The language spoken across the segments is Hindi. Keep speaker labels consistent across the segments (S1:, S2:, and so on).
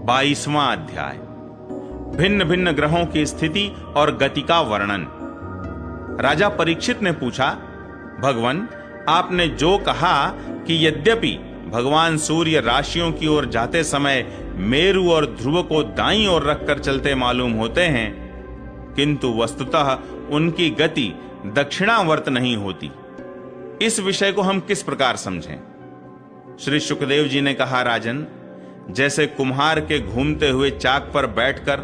S1: 22वां अध्याय। भिन्न भिन्न ग्रहों की स्थिति और गति का वर्णन। राजा परीक्षित ने पूछा, भगवान, आपने जो कहा कि यद्यपि भगवान सूर्य राशियों की ओर जाते समय मेरु और ध्रुव को दाईं ओर रखकर चलते मालूम होते हैं, किंतु वस्तुतः उनकी गति दक्षिणावर्त नहीं होती। इस विषय को हम किस प्रकार समझें? श्री सुखदेव जी ने कहा, राजन, जैसे कुम्हार के घूमते हुए चाक पर बैठकर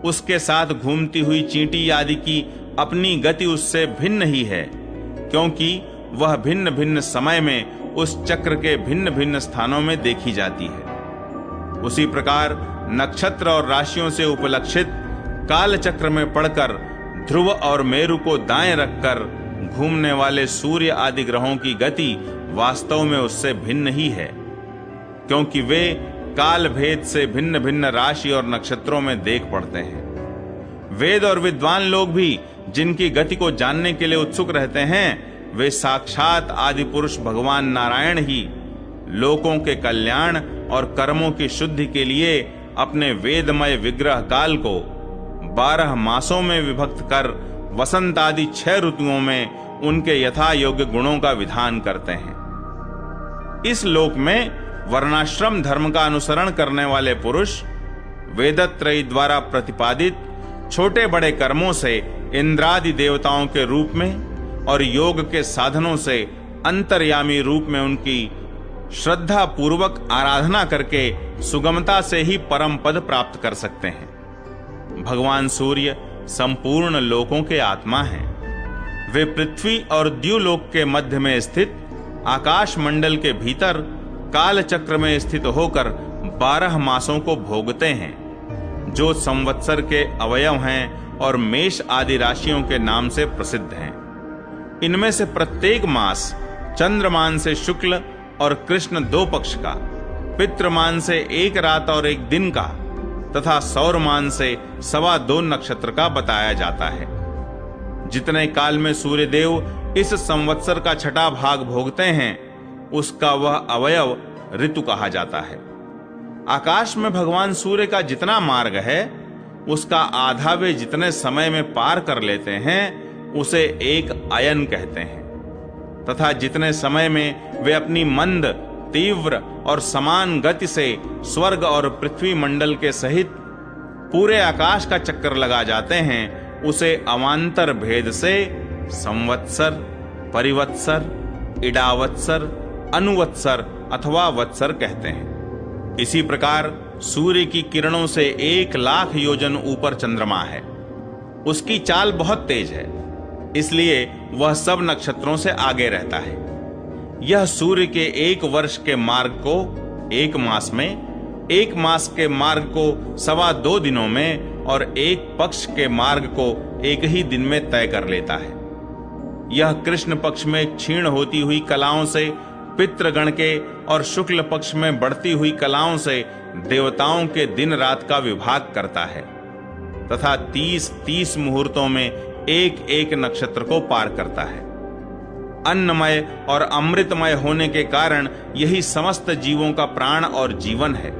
S1: उसके साथ घूमती हुई चींटी आदि की अपनी गति उससे भिन्न ही है, क्योंकि वह भिन्न भिन्न समय में उस चक्र के भिन्न भिन्न स्थानों में देखी जाती है। उसी प्रकार नक्षत्र और राशियों से उपलक्षित काल चक्र में पड़कर ध्रुव और मेरु को दाएं रखकर घूमने वाले सूर्य आदि ग्रहों की गति वास्तव में उससे भिन्न ही है, क्योंकि वे काल भेद से भिन्न भिन्न राशि और नक्षत्रों में देख पड़ते हैं। वेद और विद्वान लोग भी जिनकी गति को जानने के लिए उत्सुक रहते हैं, वे साक्षात आदि पुरुष भगवान नारायण ही लोकों के कल्याण और कर्मों की शुद्धि के लिए अपने वेदमय विग्रह काल को 12 मासों में विभक्त कर वसंत आदि 6 ऋतुओं में उनके यथा योग्य गुणों का विधान करते हैं। इस लोक में वर्णाश्रम धर्म का अनुसरण करने वाले पुरुष वेदत्रयी द्वारा प्रतिपादित छोटे बड़े कर्मों से इंद्रादि देवताओं के रूप में और योग के साधनों से अंतर्यामी रूप में उनकी श्रद्धा पूर्वक आराधना करके सुगमता से ही परम पद प्राप्त कर सकते हैं। भगवान सूर्य संपूर्ण लोकों के आत्मा हैं। वे पृथ्वी और द्युलोक के मध्य में स्थित आकाश मंडल के भीतर काल चक्र में स्थित होकर 12 मासों को भोगते हैं, जो संवत्सर के अवयव हैं और मेष आदि राशियों के नाम से प्रसिद्ध हैं। इनमें से प्रत्येक मास चंद्रमान से शुक्ल और कृष्ण 2 पक्ष का, पितृमान से 1 रात और 1 दिन का तथा सौरमान से 2.25 नक्षत्र का बताया जाता है। जितने काल में सूर्यदेव इस संवत्सर का छठा भाग भोगते हैं, उसका वह अवयव ऋतु कहा जाता है। आकाश में भगवान सूर्य का जितना मार्ग है, उसका आधा वे जितने समय में पार कर लेते हैं, उसे एक अयन कहते हैं। तथा जितने समय में वे अपनी मंद, तीव्र और समान गति से स्वर्ग और पृथ्वी मंडल के सहित पूरे आकाश का चक्कर लगा जाते हैं, उसे अवांतर भेद से संवत्सर, परिवत्सर, इडावत्सर, अनुवत्सर अथवा वत्सर कहते हैं। इसी प्रकार सूर्य की किरणों से 1 लाख योजन ऊपर चंद्रमा है। उसकी चाल बहुत तेज है, इसलिए वह सब नक्षत्रों से आगे रहता है। यह सूर्य के 1 वर्ष के मार्ग को 1 मास में, 1 मास के मार्ग को 2.25 दिनों में और 1 पक्ष के मार्ग को 1 ही दिन में तय कर लेता है। यह कृष्ण पक्ष में क्षीण होती हुई कलाओं से पितृगण के और शुक्ल पक्ष में बढ़ती हुई कलाओं से देवताओं के दिन रात का विभाग करता है तथा 30-30 मुहूर्तों में 1-1 नक्षत्र को पार करता है। अन्नमय और अमृतमय होने के कारण यही समस्त जीवों का प्राण और जीवन है।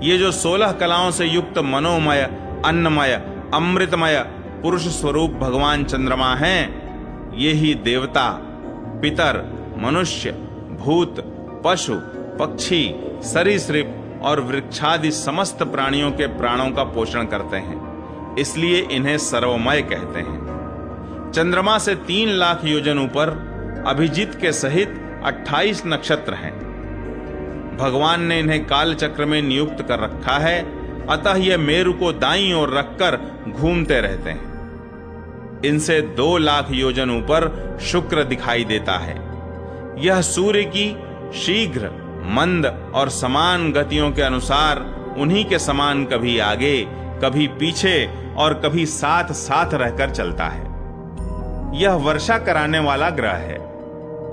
S1: ये जो 16 कलाओं से युक्त मनोमय, अन्नमय, अमृतमय पुरुष स्वरूप भगवान चंद्रमा हैं, ये ही देवता, पितर, मनुष्य, भूत, पशु, पक्षी, सरीसृप और वृक्षादि समस्त प्राणियों के प्राणों का पोषण करते हैं, इसलिए इन्हें सर्वमय कहते हैं। चंद्रमा से 3 लाख योजन ऊपर अभिजीत के सहित 28 नक्षत्र हैं। भगवान ने इन्हें काल चक्र में नियुक्त कर रखा है, अतः ये मेरु को दाईं ओर रखकर घूमते रहते हैं। इनसे 2 लाख योजन ऊपर शुक्र दिखाई देता है। यह सूर्य की शीघ्र, मंद और समान गतियों के अनुसार उन्हीं के समान कभी आगे, कभी पीछे और कभी साथ साथ रहकर चलता है। यह वर्षा कराने वाला ग्रह है,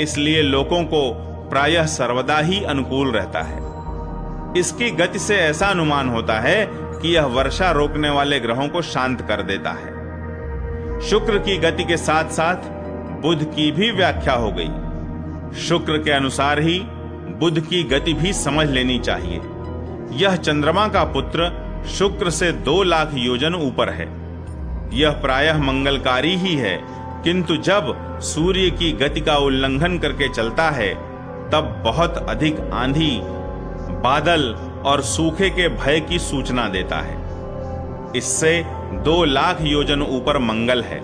S1: इसलिए लोगों को प्रायः सर्वदा ही अनुकूल रहता है। इसकी गति से ऐसा अनुमान होता है कि यह वर्षा रोकने वाले ग्रहों को शांत कर देता है। शुक्र की गति के साथ साथ बुध की भी व्याख्या हो गई। शुक्र के अनुसार ही बुध की गति भी समझ लेनी चाहिए। यह चंद्रमा का पुत्र शुक्र से 2 लाख योजन ऊपर है। यह प्रायः मंगलकारी ही है, किंतु जब सूर्य की गति का उल्लंघन करके चलता है तब बहुत अधिक आंधी, बादल और सूखे के भय की सूचना देता है। इससे 2 लाख योजन ऊपर मंगल है।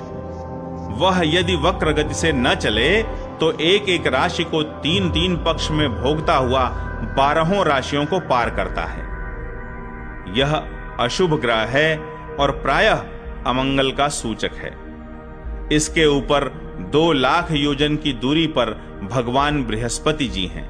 S1: वह यदि वक्र गति से न चले तो एक एक राशि को 3-3 पक्ष में भोगता हुआ 12 राशियों को पार करता है। यह अशुभ ग्रह है और प्रायः अमंगल का सूचक है। इसके ऊपर 2 लाख योजन की दूरी पर भगवान बृहस्पति जी हैं।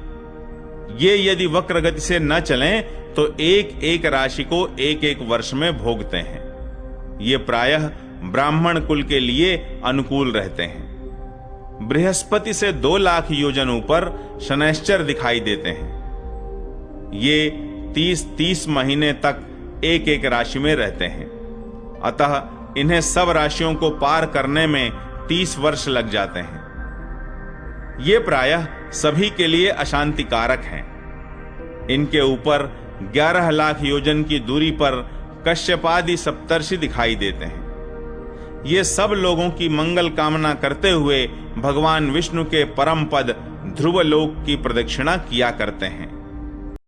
S1: ये यदि वक्र गति से न चलें तो एक एक राशि को एक एक वर्ष में भोगते हैं। ये प्रायः ब्राह्मण कुल के लिए अनुकूल रहते हैं। बृहस्पति से 2 लाख योजन ऊपर शनैश्चर दिखाई देते हैं। ये 30-30 महीने तक एक एक राशि में रहते हैं। अतः इन्हें सब राशियों को पार करने में 30 वर्ष लग जाते हैं। ये प्रायः सभी के लिए अशांतिकारक हैं। इनके ऊपर 11 लाख योजन की दूरी पर कश्यपादि सप्तर्षि दिखाई देते हैं। ये सब लोगों की मंगल कामना करते हुए भगवान विष्णु के परम पद ध्रुवलोक की प्रदक्षिणा किया करते हैं।